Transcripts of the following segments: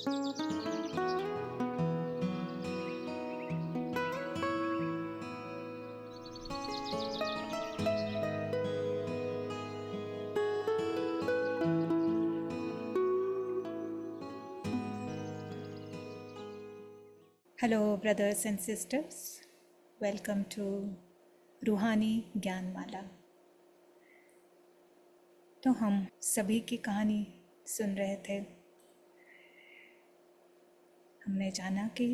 Hello, brothers and sisters. Welcome to रूहानी ज्ञान माला। तो हम सभी की कहानी सुन रहे थे। हमने जाना कि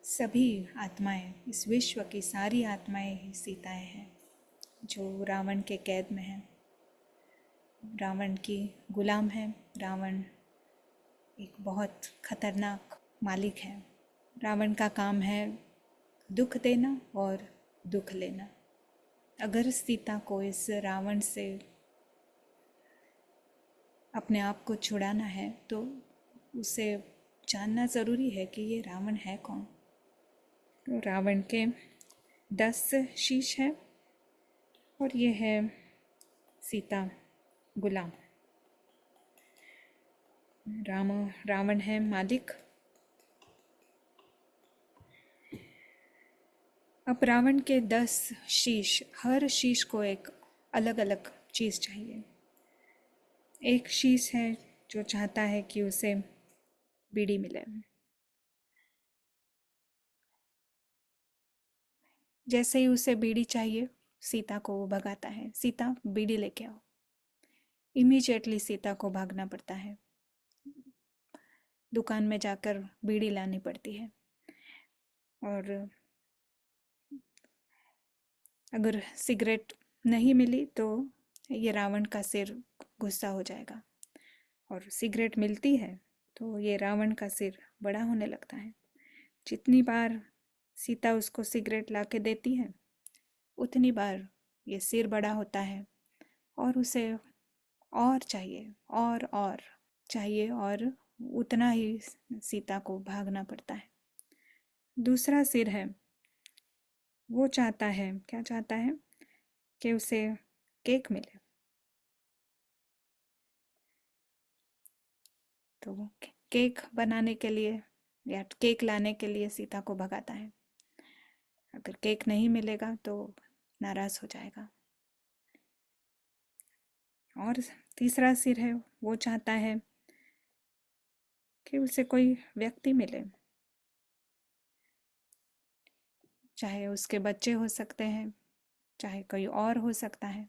सभी आत्माएं, इस विश्व की सारी आत्माएं ही सीताएं हैं जो रावण के कैद में हैं, रावण की गुलाम है। रावण एक बहुत खतरनाक मालिक है। रावण का काम है दुख देना और दुख लेना। अगर सीता को इस रावण से अपने आप को छुड़ाना है तो उसे जानना ज़रूरी है कि ये रावण है कौन। तो रावण के 10 शीश है और ये है सीता गुलाम। रावण है मालिक। अब रावण के 10 शीश, हर शीश को एक अलग अलग चीज़ चाहिए। एक शीश है जो चाहता है कि उसे बीड़ी मिले। जैसे ही उसे बीड़ी चाहिए, सीता को वो भगाता है, सीता बीड़ी लेके आओ। इमीडिएटली सीता को भागना पड़ता है, दुकान में जाकर बीड़ी लानी पड़ती है। और अगर सिगरेट नहीं मिली तो ये रावण का सिर गुस्सा हो जाएगा, और सिगरेट मिलती है तो ये रावण का सिर बड़ा होने लगता है। जितनी बार सीता उसको सिगरेट ला के देती है उतनी बार ये सिर बड़ा होता है और उसे और चाहिए और चाहिए, और उतना ही सीता को भागना पड़ता है। दूसरा सिर है, वो चाहता है, क्या चाहता है कि उसे केक मिले। तो केक बनाने के लिए या केक लाने के लिए सीता को भगाता है। अगर केक नहीं मिलेगा तो नाराज हो जाएगा। और तीसरा सिर है, वो चाहता है कि उसे कोई व्यक्ति मिले, चाहे उसके बच्चे हो सकते हैं, चाहे कोई और हो सकता है।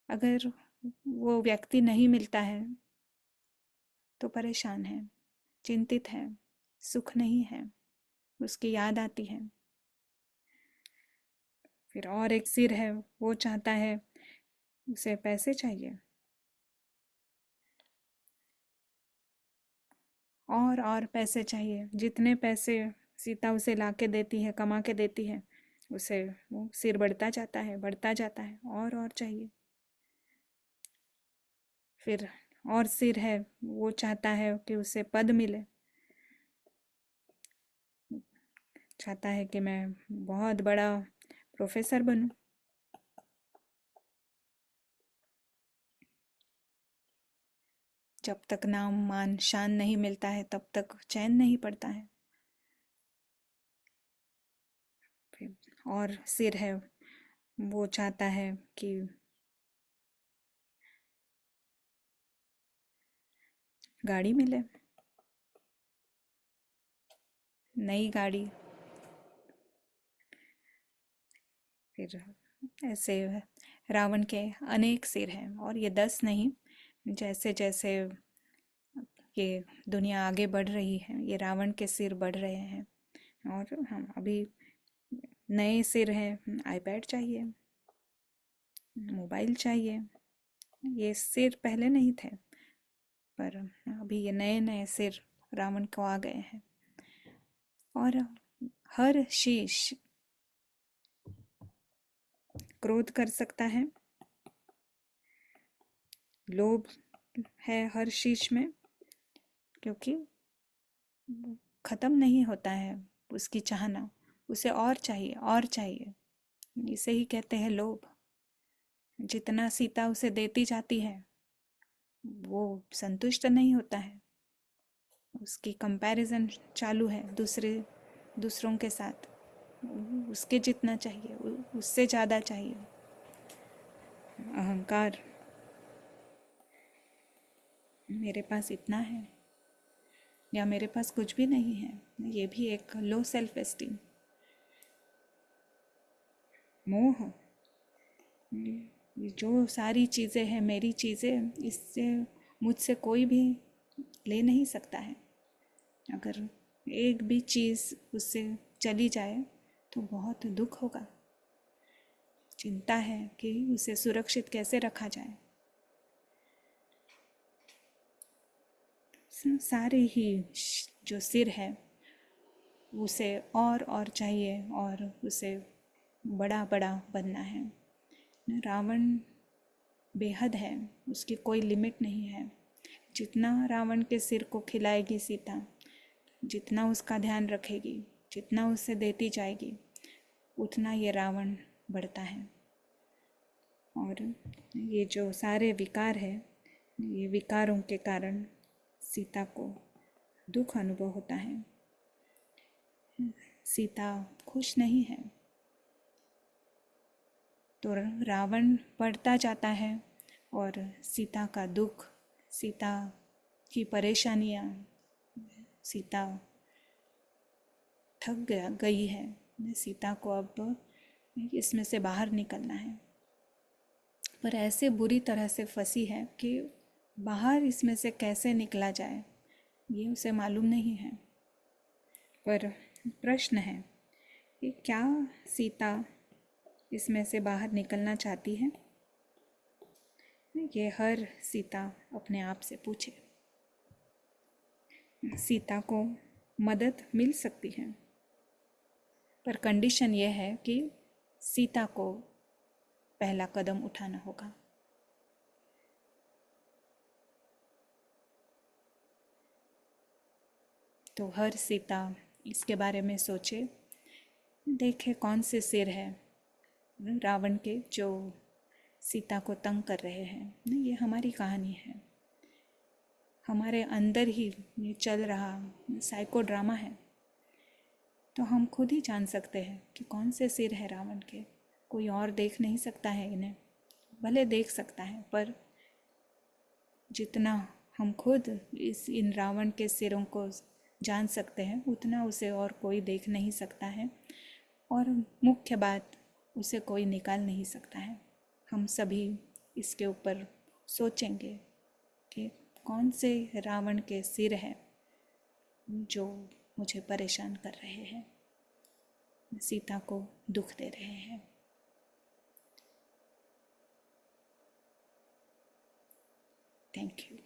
अगर वो व्यक्ति नहीं मिलता है तो परेशान है, चिंतित है, सुख नहीं है, उसकी याद आती है। फिर और एक सिर है, वो चाहता है, उसे पैसे चाहिए, और पैसे चाहिए। जितने पैसे सीता उसे ला के देती है, कमा के देती है, उसे वो सिर बढ़ता जाता है, बढ़ता जाता है, और चाहिए। फिर और सिर है, वो चाहता है कि उसे पद मिले, चाहता है कि मैं बहुत बड़ा प्रोफेसर बनूं। जब तक नाम मान शान नहीं मिलता है तब तक चैन नहीं पड़ता है। फिर और सिर है, वो चाहता है कि गाड़ी मिले, नई गाड़ी। फिर ऐसे रावण के अनेक सिर हैं, और ये 10 नहीं, जैसे जैसे ये दुनिया आगे बढ़ रही है ये रावण के सिर बढ़ रहे हैं। और हम अभी नए सिर हैं, आईपैड चाहिए, मोबाइल चाहिए। ये सिर पहले नहीं थे, पर अभी ये नए नए सिर रावण को आ गए हैं। और हर शीश क्रोध कर सकता है, लोभ है हर शीश में, क्योंकि खत्म नहीं होता है उसकी चाहना, उसे और चाहिए और चाहिए। इसे ही कहते हैं लोभ। जितना सीता उसे देती जाती है वो संतुष्ट नहीं होता है, उसकी कंपैरिजन चालू है दूसरों के साथ। उसके जितना चाहिए, उससे ज़्यादा चाहिए। अहंकार, मेरे पास इतना है या मेरे पास कुछ भी नहीं है, ये भी एक लो सेल्फ एस्टीम। मोह, ये जो सारी चीज़ें हैं मेरी चीज़ें, इससे मुझसे कोई भी ले नहीं सकता है। अगर एक भी चीज़ उससे चली जाए तो बहुत दुख होगा। चिंता है कि उसे सुरक्षित कैसे रखा जाए। सारे ही जो सिर है उसे और चाहिए, और उसे बड़ा बड़ा बनना है। रावण बेहद है, उसकी कोई लिमिट नहीं है। जितना रावण के सिर को खिलाएगी सीता, जितना उसका ध्यान रखेगी, जितना उसे देती जाएगी, उतना ये रावण बढ़ता है। और ये जो सारे विकार है, ये विकारों के कारण सीता को दुख अनुभव होता है। सीता खुश नहीं है, तो रावण बढ़ता जाता है और सीता का दुख, सीता की परेशानियाँ, सीता थक गई है, सीता को अब इसमें से बाहर निकलना है। पर ऐसे बुरी तरह से फंसी है कि बाहर इसमें से कैसे निकला जाए ये उसे मालूम नहीं है। पर प्रश्न है कि क्या सीता इसमें से बाहर निकलना चाहती है? ये हर सीता अपने आप से पूछे। सीता को मदद मिल सकती है, पर कंडीशन यह है कि सीता को पहला कदम उठाना होगा। तो हर सीता इसके बारे में सोचे, देखे कौन से सिर है रावण के जो सीता को तंग कर रहे हैं। नहीं, ये हमारी कहानी है, हमारे अंदर ही ये चल रहा साइको ड्रामा है। तो हम खुद ही जान सकते हैं कि कौन से सिर है रावण के। कोई और देख नहीं सकता है इन्हें, भले देख सकता है, पर जितना हम खुद इन रावण के सिरों को जान सकते हैं, उतना उसे और कोई देख नहीं सकता है। और मुख्य बात, उसे कोई निकाल नहीं सकता है। हम सभी इसके ऊपर सोचेंगे कि कौन से रावण के सिर हैं जो मुझे परेशान कर रहे हैं, सीता को दुख दे रहे हैं। Thank you.